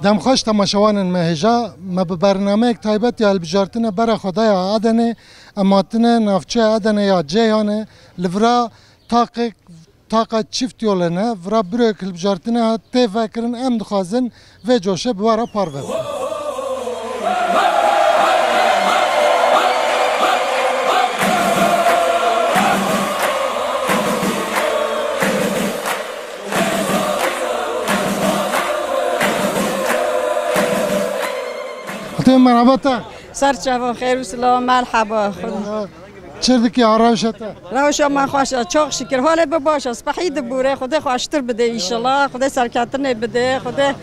دمخوش تماشاوان مهجا ما به برنامه تایبت یا البجارتنه برا خدای عدنه اماتنه نافچه عدنه یا جیانه لورا طاقه چفت یولنه ورا بروک البجارتنه تی فکرن ام دخوازن و جوشه بوارا پارو مرحبا تا سرچه خیر و سلام مرحبا چردکی آراوشتا روش من خوش چاق شکر حال باشه سپحید بوره خدا خوشتر بده ان شاء الله خدا سرکتنه بده خدا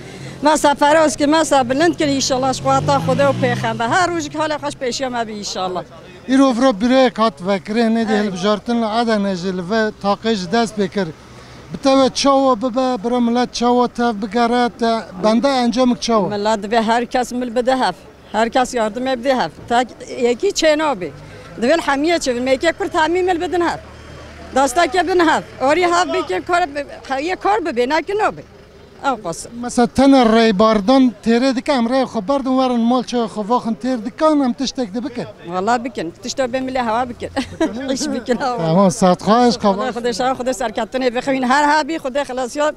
ما سفر است که ما بلند کنی ان شاء الله شقاطا خدا و پیغمبر هر روز که حال خوش پیشم ابی ان شاء الله ایرو فرو بره کات فکره ندی البجارتن عدن اجل و طاقش دست بکر بتوه چاو ببا برا ملت چاو تف بگرات بنده انجام چاو ملت به هر کس مل بده هف هر کس yardım بده هف تا یکی چنابه دول حمیه چه میگه پر تعمیم مل بدن هف داستا که بدن هف اوری هف بکن کار ببینه که نبه او قصه مثلا تن ری باردان تیره دکم ری خبر دون ورن مال چه خواخن تیر دکان هم تشتک ده بکن والله بکن تشتو بمیلی هوا بکن ایش بکن تمام ساعت خواهش خدا سرکتنه بخوین هر هبی خدا خلاصیات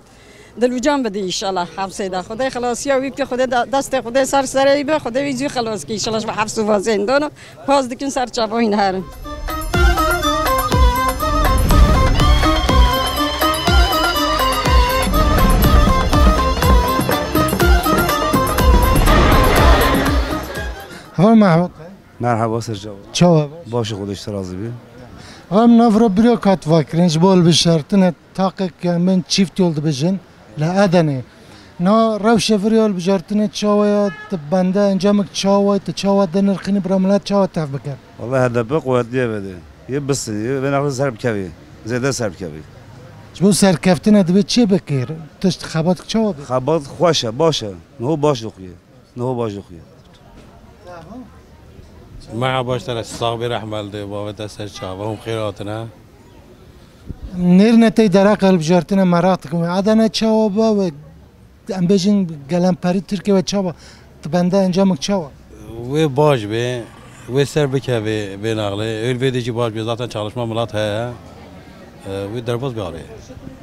دلو جان بده ان شاء الله حفظه ده خدا خلاصی و که خدا دست خدا سر سری به خدا ویزی خلاص کی ان شاء الله حفظ و زندان پاس دکن سر چاوا این هر هوا محمود مرحبا سرجاو چاو باشه خودش راضی بی هم نفر برو کات واکرنج بول بشرتنه تاقق من چیفت یولد بجن لعدنه نا روش فریال بجارتنه چاویا بنده انجامك چاوا تچاوا دنرخني براملات چاوا تف بکر والله هذا بقوة دي بده يبص بناخذ سرب كبي زيادة سرب كبي جبو سرکفتنه دبی چی بکر تشت خبات چاوا بکر خبط خوشه باشه نه باش دخیه نه باش دخیه ما باشتر استقبال رحمل ده بابت سر چاوا هم خیراتنا نیر نتی درق البجارتنه مرات کمی عدنه چاوا با و ام بیشین گلم پری ترکیه و چاوا بنده انجامك چاوا و باش به و سر بکه به نقله اول ویدیجی باش به ذاتن çalışma ملات ها و درباز بیاره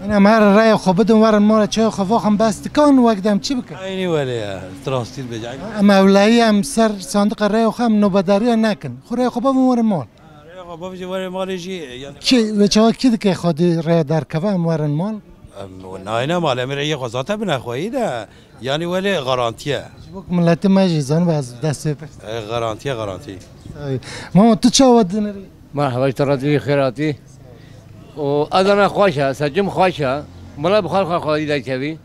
انا مر رای خوبدم ورن مال چای خواخم بس کان وقتم چی بکن اینی ولی تراستید بجای اما اولایی هم سر صندوق رای خم نوبداری نکن خو رای خوبم ورن مال رای خوبم جی ورن مال جی یعنی کی و چا کی که خودی رای در کوام ورن مال نه مال امیر یه خواصات بنخوایی ده یعنی ولی گارانتیه بک ملت ماجیزان باز دست گارانتی ما تو چا ودنری مرحبا ترادی خیراتی و ادنا خوشه سجم خوشه ملا بخار خواهی در کبی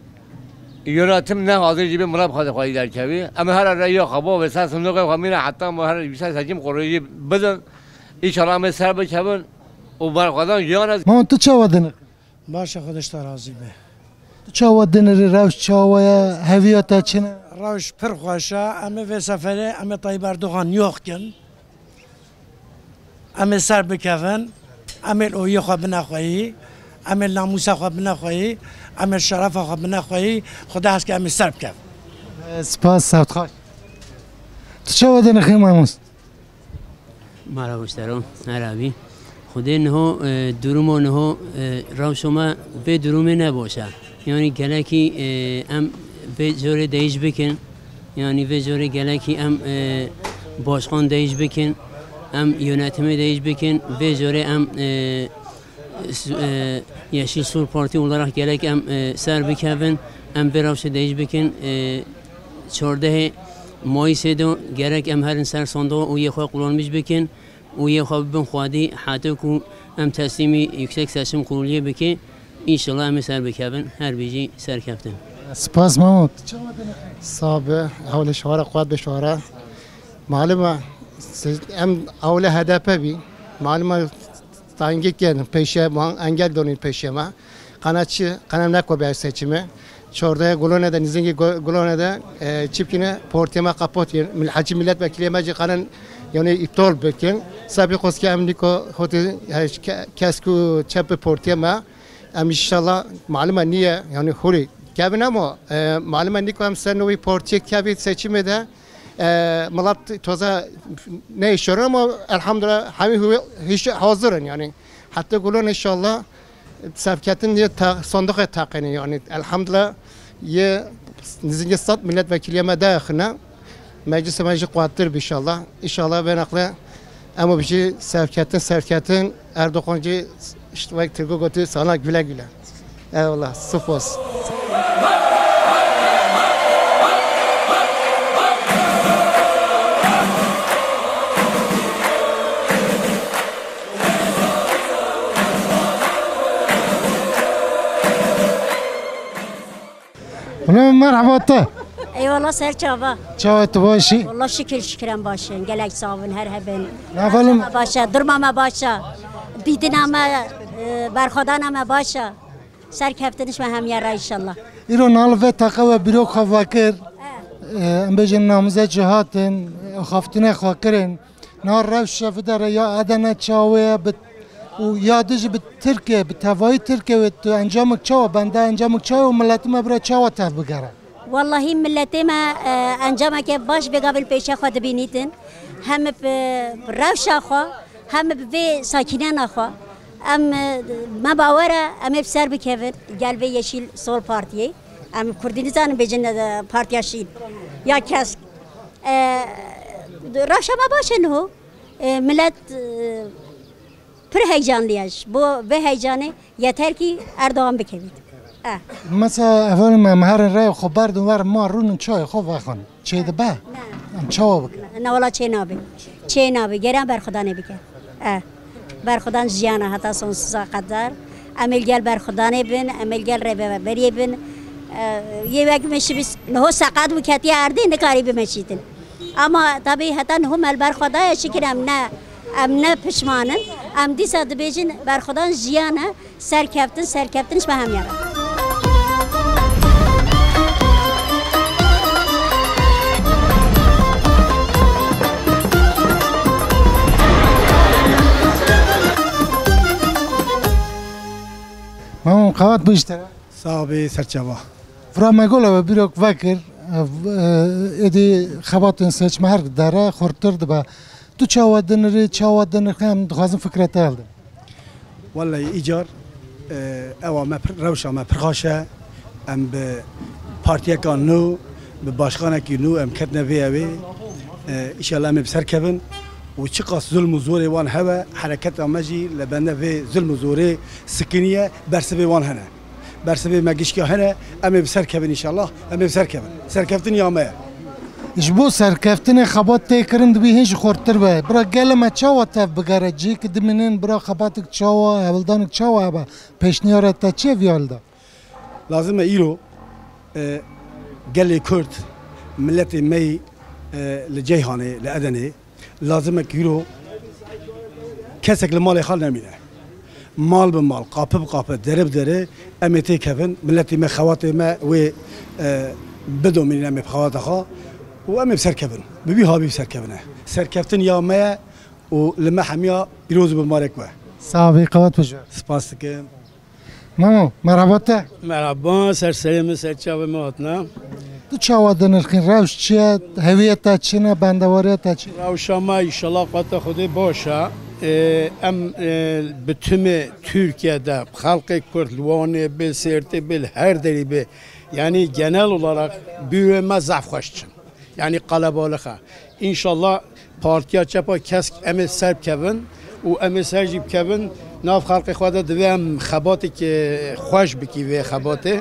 یوراتم نه حاضر جیب ملا بخار خواهی در کبی اما هر رأی خبا و سر صندوق خمیره حتی ما هر بیشتر سجم قروی بدن این شرام سر بچون و برخوادان یان ما تو چا ودنری باشه خودش راضی به تو چا ودنری روش چا و هویت چنه روش پر خوشه اما و سفره اما طیب اردوغان یوخ کن اما سر بکفن اما اوی خواب بنخواهی اما ناموس خواب بنخواهی اما شرف خواب بنخواهی خدا هست که اما سر بکفن سپاس سوت خوش تو چا ودنری خیلی ماموست مرحبا اشترام عربی خدا نه دروم و نه رو شما به دروم نباشه یعنی گلکی ام به جور دیج بکن یعنی به جور گلکی ام باشخان دیج بکن ام یونتمه دیج بکن به جور ام یشی سور پارتی olarak گلک ام سر بکن ام براوش دیج بکن 14 مای سیدو گلک ام هر سر صندوق و یه خواه قرآن میش بکن و یه خواه ببین خوادی حتی که ام تسلیمی yüksek seçim kuruluya بکن انشالله ام سر بکن هر بیجی سر کفتن سپاس محمود صابه حول شوارع قوات بشوارع معلومه ام اول هدف بی معلومه تانگی کن پیشه ما انگل دونید پیشه ما قنم نکو به seçimi çorda golone da nizingi golone da çipkine portema kapot من حجم milletvekili maci kanan yani iptal bekin sabi koski amniko hoti kasku çap portema am inşallah معلومه niye yani huri کبن اما معلومه نیکم سنوی پارتی کبی سچیمه ده ملت تازه نیشتره اما الحمدلله همه هیچ حاضرن یعنی حتی گلون انشالله سفکتن یه صندوق تقنی یعنی الحمدلله یه نزدیک 100 milletvekili ما داخلنا مجلس قواتر بإنشالله إنشالله بنقله اما بيجي سفكتن اردوغانجي اشتواك ترگو گوتي سانا güle güle eyvallah سپاس مرحبا تا eyvallah Serçava. چاوت باشی Vallahi şükürem başın. Gelek sağın her hebben. نفلم Başa, durmama başa. Bidiname, berxodaname başa. Serkeftiniş ve hem yara inşallah. ایرو نالوه تاقه و بیرو خواکر ام بجن نامزه جهاتن خافتنه خواکرن نار روش شفدره یا ادنه چاوه و یادش به ترکیه به توای ترکیه و تو انجامک چاوه بنده انجامک چاوه و ملتی مبره چاوه تف بگره Vallahi milletime encameke baş ve gabil peşe xwe dibînîtin. Hem rewşa xwe, hem vê sakînena xwe. Em me bawer e em ê ser bikevin gel vê Yeşil Sol Partiyê. Em Kurdî nizanin bêjin Partiya Şîn ya kesk. Rewşa me baş e niho. Millet pir heyecanlı yaş. Bu vê heyecanê yeter ki Erdoğan bikevît. مثلا اول ما مهرن رای خو بردن ور ما رون چای خو واخون چه ده با ام چاو بک نه ولا چه نابی گرم بر خدا نبیکن بر خدا زیانه حتی sonsuza kadar امل گل بر خدا نبین امل گل ربه بری بین یه وقت میشه بس نه سقط وکتی اردی نکاری بمشیدن اما tabii حتی نه مل بر خدا شکرم نه پشمانن ام دیسا دبیجن بر خدا زیانه سرکفتنش به هم یارم مام قوات بیشتر صاحبی سرچوا فرا مگولا و بیروک وکر ادی خباتن سچ مهر داره خورتر دبا تو چاودن هم دخوازم فکرت هلده والله ایجار اوا ما روشا ما پرخاشه ام به پارتیا کان نو به باشخانه کی نو ام کتنه وی اوی ان شاء الله ام بسرکبن و چقاس ظلم و زور وان هوا حرکت امجی لبنه وی ظلم و زور سکینیه برسبه وان هنه برسبه مگیشکی هنه ام بسرکبن ان شاء الله ام بسرکبن سرکفتن یامه جبو سرکفتن خبات تکرند بی هیچ خورتر به برا گل ما چاوا تف بگره جی که دمینن برا خباتک چاوا اولدانک چاوا با پیشنیارت تا چه ویالده لازم ایرو گل کرد ملت می لجیهانه لادنه لازم کیرو کسک المال خال نمینه مال به مال قاپه به قاپه دره به دره امتی کفن ملتی ما خواتي ما و بدو من ام بخوات خا و ام بسرکبن ببی ها بی سرکبنه سرکفتن یا ما و لما حمیا بيروز بالمارك و سابقات بجو سپاس که مامو مرحبا تا مرحبا سرسلیم سرچاو ماتنا تو چاودن الخین روش چیه هویت تا چینه بندواریت تا چی روشما انشالlah قط خود باشه ام به تم Türkiye'de halkı Kürtluğunu bil serti bil her deri be yani genel olarak büyüme zafkaşçın yani kalabalığa inşallah partiya çapa kesk emel serb kevin و امر سرجیب کبن ناف خلق خواده دوام خباتی که خوش بکی و خباته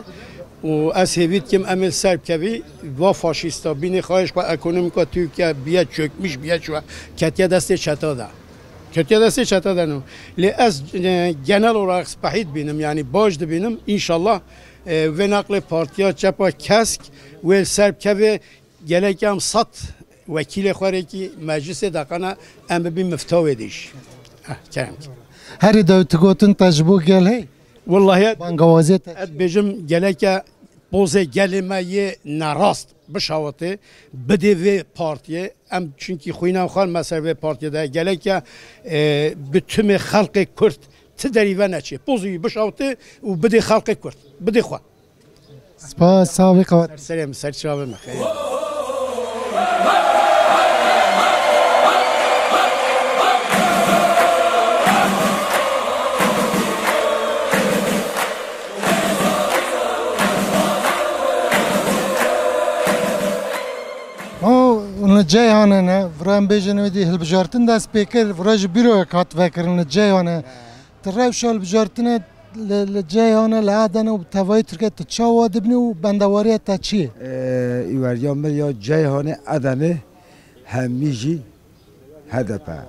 و از هیوید کم امر سرب کبی و فاشیستا بین خواهش و اکونومیکا ترکیه بیاد چکمیش بیاد شو کتیه دست چتا ده کتیه دست چتا ده نو لی از genel olarak spahit بینم یعنی باج ده بینم انشالله و نقل پارتیا چپا کسک و سرب کبی گلکم سات وکیل خواره کی مجلس دقیقا ام بی مفتاوی دیش هر دوت گوتن تجربه گل هی والله بانگوازیت بجم گلکه بوزه گلمه نراست بشاوته بده و پارتیه ام چونکی خوینم خال مثلا و پارتیه ده گلکه بتم خلق کرد تدری و نچه بوزی بشاوته و بده خلق کرد بده خوا سپاس صاحبی قوت سلام سر شباب بخیر. جایانه نه ورام بیشتر ودی هل بجارتن دست پیکر وراج بیرو کات وکرن جایانه تراف شال بجارتن لجایانه لعدن و توای ترکه تچاو دبنی و بندواری تا چیه؟ ایواریام یا جایانه عدنه همیجی هدفه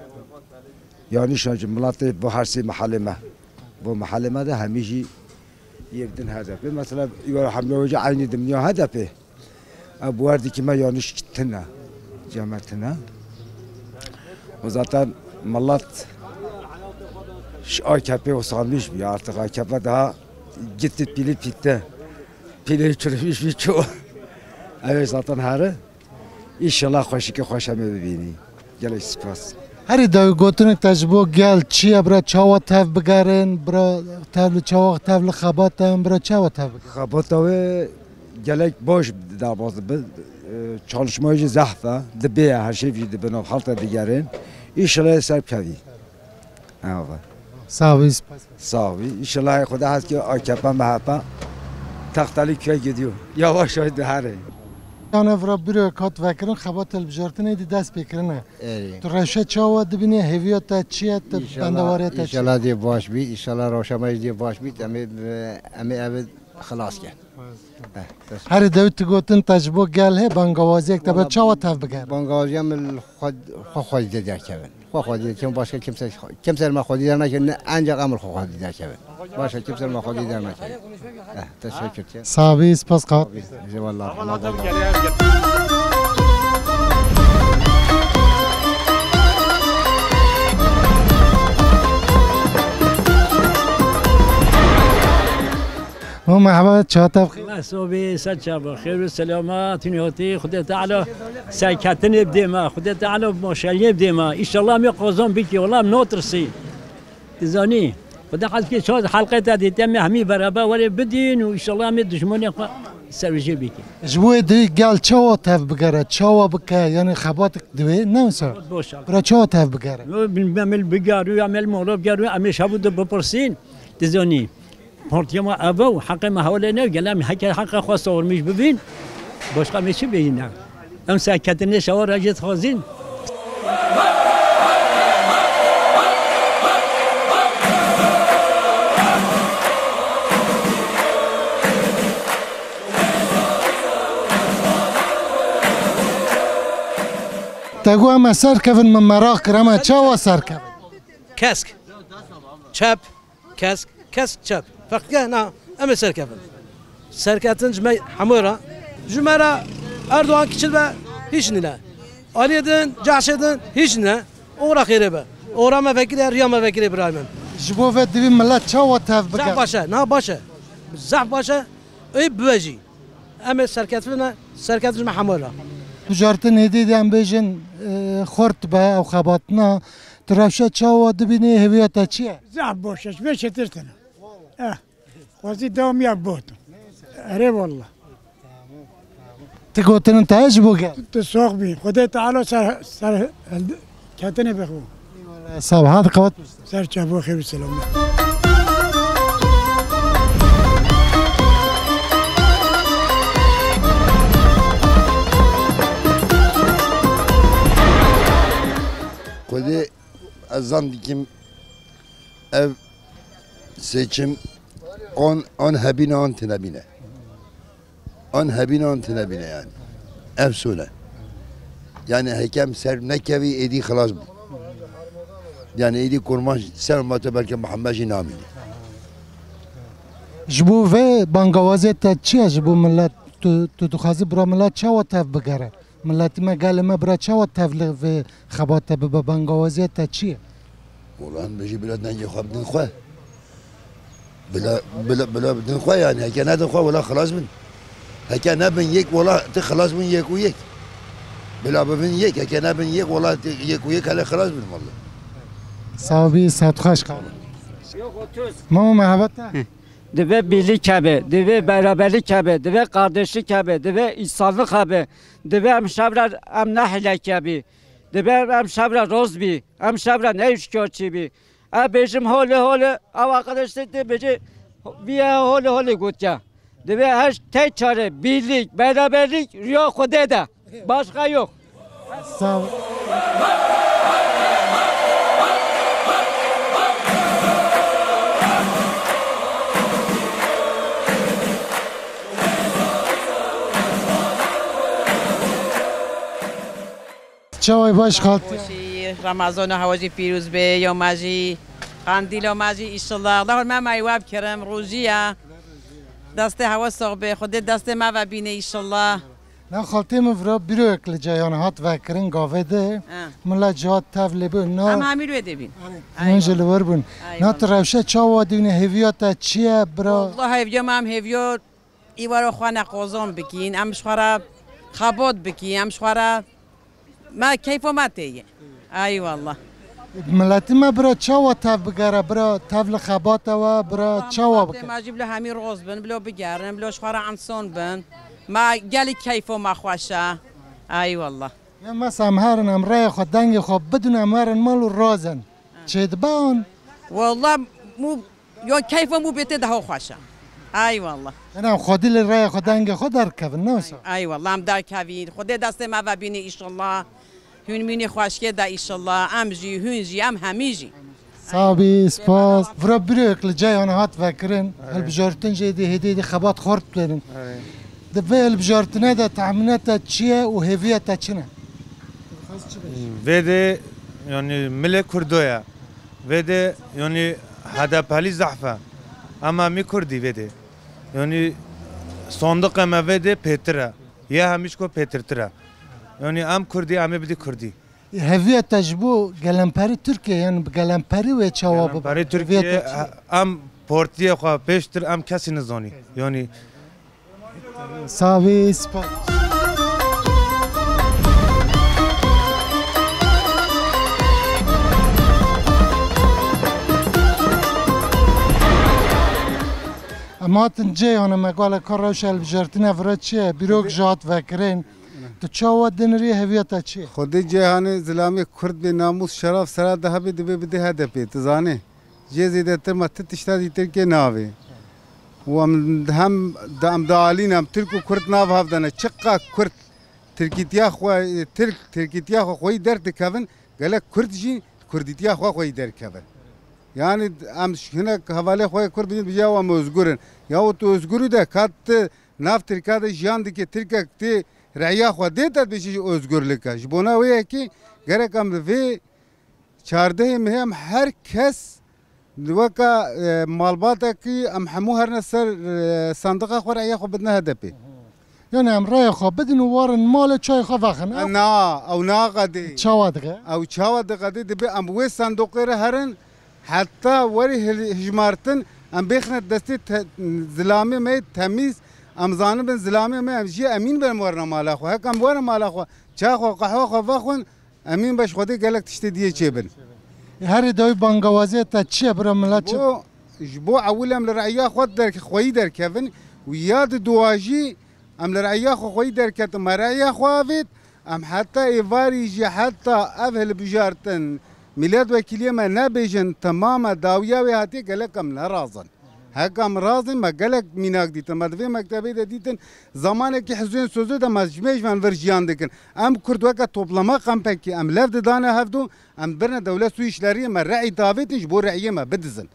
یعنی شاید ملت با هر سی محله ما با محله ما ده همیجی یکدن هدفه مثلا ایوار حمله وجه عینی دنیا هدفه ابواردی که ما یانش تنه جامعتنا وزارت ملت AKP usanmış bir artık AKP daha gitti pili bitti. Pili çürümüş bir çoğu. Evet zaten her inşallah hoşuma bibini. Gel spas. Her dağı gotunek tecrübe gel çiğ bra çava tev bigarin bra tevli çava tevli xabatem bra çava tev. Xabatavı gelek boş davazı çalışmayıcı zahfa dibe her şey bir dibe halta digerin. İnşallah serpkavi. Evet. Sağ ol. Sağ ol. İnşallah Xuda hast ki AKP MHP taxtali köye gidiyor. Yavaş yavaş dehare. Yani vra biro kat vekirin xabat elbjartine di dest bekirinne. Tu reşe çava dibine heviyata çiyat bandavariyata çiyat. İnşallah diye baş bir, inşallah roşamayız diye baş bir, emi evet xalas gel. Her devlet gotin tecrübe gel he bangavazi ektabe çava tev bigar. Bangavazi amel xod der kevin. خواهد دیدم باشه کمتر ما خودی در نکنه انجا عمل خواهد دیدم باشه کمتر ما خودی در نکنه تشکر صابی سپاس قاب والله مرحبا چهاتب صوبي سجاب خير والسلامات نيوتي خدي تعالى ساكتني بديما خدي تعالى بمشاليه بديما ان شاء الله ميقوزون بك والله منوترسي تزاني خدي قال كي شو حلقه هذه تم همي برابا ولا بدين وان شاء الله مي دشمني سرجي بك جبوي دي قال تشوا تاف بقره تشوا بك يعني خباتك دوي نوسا برا تشوا تاف بقره بنعمل بقارو يعمل مولو بقارو عمل شابو ببرسين تزاني پارتیما اوه حق ما حواله نه گلم حق خواست ورمیش ببین باشقا میشه ببینم ام ساکتنه شوا راجت خوازین تگو هم سر کفن من مراق کرم چاوا سر کفن کسک چپ کسک کسک چپ فقط نه اما سرکفن سرکتن جمع حمورا جمعرا اردوغان کشید به هیچ نه آلیدن جاشدن هیچ نه اورا خیره به اورا مفکری ریا مفکری برایم جبو فد دوی ملت چاوا تف بکن زعف باشه نه باشه زعف باشه ای بوجی اما سرکتن سرکتن جمع حمورا بجارتن هدیدی ام بیشن خورد به او خباتنا تراشا چاوا دبینی هویتا چیه زعف باشه بشه ترتنا خواستی دوم یک بود اره والله تقولتن انت ايش بوقع تسوق بي خدای تعالی سر کتنه بخو صاحب هذا قوت سر چابو خیر سلام خدای azan dikim ev seçim on hebine on tenebine. On hebine on tenebine yani. Efsune. Yani hakem ser nekevi edi خلاص bu. Yani edi kurman sermate belki Muhammed'i namini. جبو ve bangavazet çiğ جبو millet tu khazi bra millet çava tev bigare. Millet me galime bra çava tevli ve xabate be bangavazet çiğ. والله بيجي بلادنا نجي خوا بدنا خوا بلا بدنا خوا يعني هكا نادن خوا ولا خلاص من هكا نابن يك ولا تخلص من يك ويك بلا بفن يك هكا نابن يك ولا يك ويك هلا خلاص من والله صاحبي سات خوش قال ماما محبت Deve birlik hebe, deve beraberlik hebe, deve kardeşlik hebe, deve insanlık hebe, deve em şevra em nehilek hebi, deve em şevra rozbi, em şevra nevşkörçi bi. Bejim hole, av arkadaşlar de beji bir hole gutya. Deve her tek çare birlik, beraberlik, rüya kudede. Başka yok. Sağ ol. چای باش خاطر رمضان هواجی پیروز به یا ماجی قندیل و ماجی ایشالله الله ما مایواب کرم روزیه دست هوا ساق به خود دست ما و بینه ایشالله نه خالتی مفرا بیرو اکل جایان هات و کرن گاوه ده ملا جهات تفلی بون نه هم همی روی دبین نجل ور بون نه تروشه چاوا دونه هویات چیه برا والله هویا ما هم هویا ایوارو خواه نقوزان بکین هم شخواره خباد بکین هم شخواره ما کیف و ما تیه ای والله ملتی ما برا چاوا تف بگره برا تفل خبات و برا چاوا بکن ما جیب له همی روز بن بلو بگرن بلو شخواره انسان بن ما گلی کیف و ما خوشه ای والله یا مثلا همهرن امرای خود دنگ خود بدون امهرن مالو رازن چه دبان والله مو یا کیف و مو بیته ده خوشه ای والله انا خودی لرای خود دنگ خود در کفن نوسا ای والله هم در کوین خود دست ما و بینی ایشالله هون مینی خوشکه دا ایشالله ام جی هون جی ام همی جی صابی سپاس ورا برو اکل جایان هات وکرن البجارتن جدی هدی خبات خورد برن دفعه البجارتنه ده تعمینات چیه و هویت چنه وده يعني ملك كردويا وده يعني هذا بالي زحفة أما مي كردي وده يعني صندوق ما وده بيترا يا هميشكو بيترترا يعني أم كردي أم بدي كردي هویت تجبو گلمپری ترکیه یعنی گلمپری و چواب گلمپری ترکیه ام پورتیه خوا پیشتر ام کسی نزانی یعنی صافی سپاس اما تنجی هنم مقال کارش البجارتنه ورد چیه بیروک جات وکرین تو چاوا دنری هویت چیه خودی جهانی زلامی کرد به ناموس شرف سرا ده به دبی بده هده پی تزانه جزیده تر مت تشتادی ترکی ناوی و هم دام دالین هم ترکو کرد ناو هفدانه چقا کرد ترکیتیا خو ترکیتیا خو خوی درد کفن گله کرد جی کردیتیا خو خوی درد کفن yani am şuna havale koy kur bin biya wa özgürün ya o to özgürü de kat nav Türkiye'de jandiki Türkiye'de raya xwa de bir şey özgürlük aj bona ve ki gerek am ve çarde hem herkes vaka malbata ki am hamu her nasır sandığa xwa raya xwa bedna hedepi yani am raya xwa bedin warın mal çay xwa vaxın na او na qadi çawadğı او çawadğı qadi de am ve sandıqları herin حتی وری هجمارتن ام بخنت دستی زلامی می تمیز ام زانبن زلامی می ام جی امین برم ورنا مالا خو هکم ورنا مالا خو چا خو قهوه خو وخون امین باش خودی گلک تشتی دیه چه بن هر دوی بانگوازی تا چه برا ملت جبو اولم لرعیا خود در خوی در کفن و یاد دواجی ام لرعیا خو خوی در کت مرعیا خوافت ام حتی ایواری جی حتی افهل بجارتن ميلاد وكيلية ما نبيجن تماما داوية وهاتي قالكم نرازن هكام رازن ما قالك ميناك ديتن ما دفي مكتبي ديتن زمانك حزين سوزو ده ما جميش من فرجيان دكن ام كرد وكا توبلما قمبكي ام لفد دانا هفدو ام برنا دولة سويشلارية ما رعي دافيتش بو رعية ما بدزن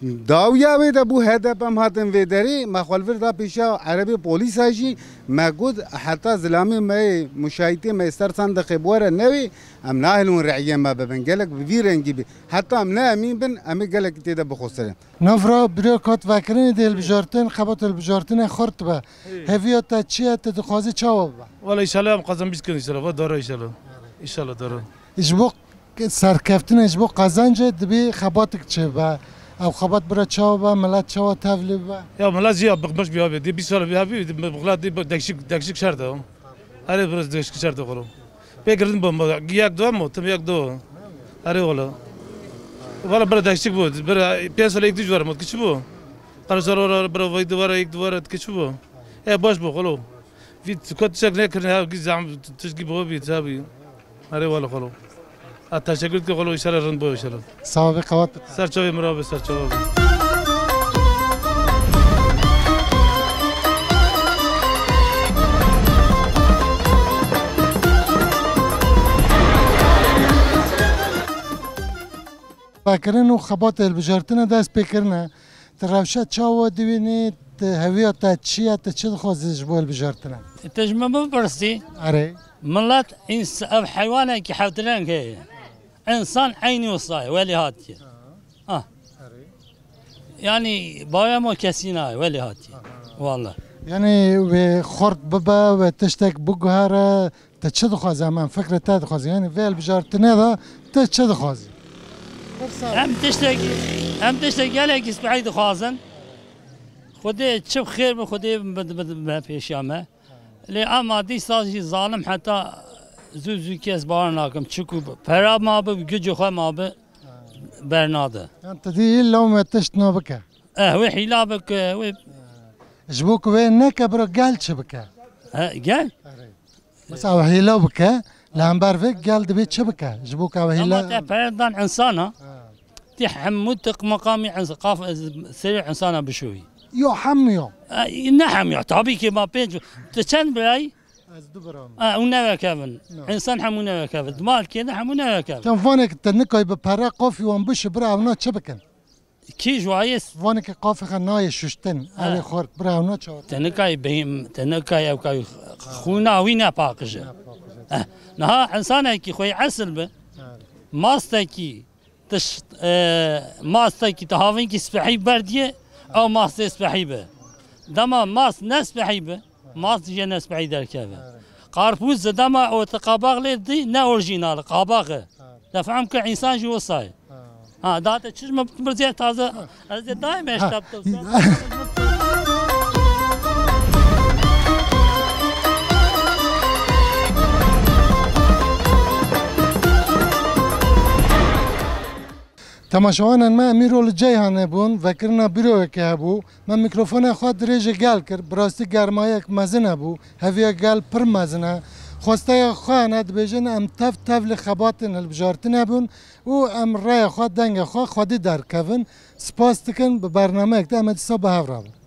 داوية ويدا بو هدف ام هاتن ويداري ما خالفر دا بيشا عربي بوليس هاجي ما قد حتى زلامي ما مشايتي ما يسترسان دقي بورا نوي ام ناهلون رعية ما ببن قالك بفيرن جيبي حتى ام نا امين بن امي قالك تيدا بخسرين نفرا بروكات فاكرين دي البجارتين خبط البجارتين خرط با هفيتا تشيا تدخوازي تشاوب والله ان شاء الله قزم بيسكن ان شاء الله داره ان شاء الله ان شاء الله داره اجبوق سركفتن اجبوق قزنجه دبي خبطك تشي با او خبط برا تشاوبا ملات تشاوا تافلي با يا ملات زي بقمش بيها دي بيسال بيها بغلات دي دكشك شرطه اري برز دكشك شرطه قولوا بيقردن بوم ياك دو مو تم ياك دو اري والله برا دكشك بود برا بيسال يك دجور مو كيش بو قرار برو وای دوباره یک دوباره که چی بو باش بو خلو في كنت شك نكر ها زعم تشقي بو بي تابي اري ولا خلو التشكل كي خلو اشاره رن بو اشاره سابقات سرچوي مرابط سرچوي فکرن و خبات البجارتنا دست بکرنه تروشه چاو دوینی هویت تا چیه تا چه خوازش بول بجارتنا تجمع برسي اره ملات حيوانه كي حوتلان كي انسان عيني وصاي ولي هاتي يعني بايا مو كسينا ولي هاتي والله يعني و خرد ببا و تشتك بقهره تشد خوازه من فكره تاد خوازه يعني في البجارتنا ده تشد خوازه هم تشتك عليك بعيد خوازن خدي تشوف خير من خدي ما في شامه لي اما دي سازي ظالم حتى زوزو كيس بارناكم تشكو فرا ما بجو خو ما ب برناده انت دي لو ما تشتنا بك وحي لابك جبوك وين نك برو قال شبكه قال بس وحي لو بك لامبر فيك قال دبي شبكه جبوك وحي لا ما فردان انسانه تحمد مقامي عن ثقافه سريع انسانه بشوي يو حميو نحم يا طبي كما بيج تشن براي از دبرام ونوا كافن انسان حمونا كافن مال كذا حمونا كافن كان فانك تنكاي ببرا قافي وانبش برا ونا شبكن كي جوايس فانك قافي خناي ششتن على خورت برا ونا شو تنكاي بهم تنكاي او كاي خونا وينا باقجه نها انسان كي خوي عسل به ماستكي تش ماستكي تهاوين كي سبحي برديه او ماس سبحيبه دما ماس نسبحيبه ماس جي نسبحي دركبه قاربوز دما او تقاباغ لدي نا اورجينال قاباغه دفعم كانسان جو وصاي داتا تشم برزي تازه دائما اشتبت تماشاوان ما میرول جای هنه بون و کرنا بیروی که هبو من میکروفون خود دریجه گل کرد براستی گرمایی یک مزنه بو هویه گل پر مزنه خواسته خواهند بیجن ام تف لخباتن البجارتنه بون و ام رای خود دنگ خودی در کفن سپاس تکن به برنامه اکده امدیسا به هفرابون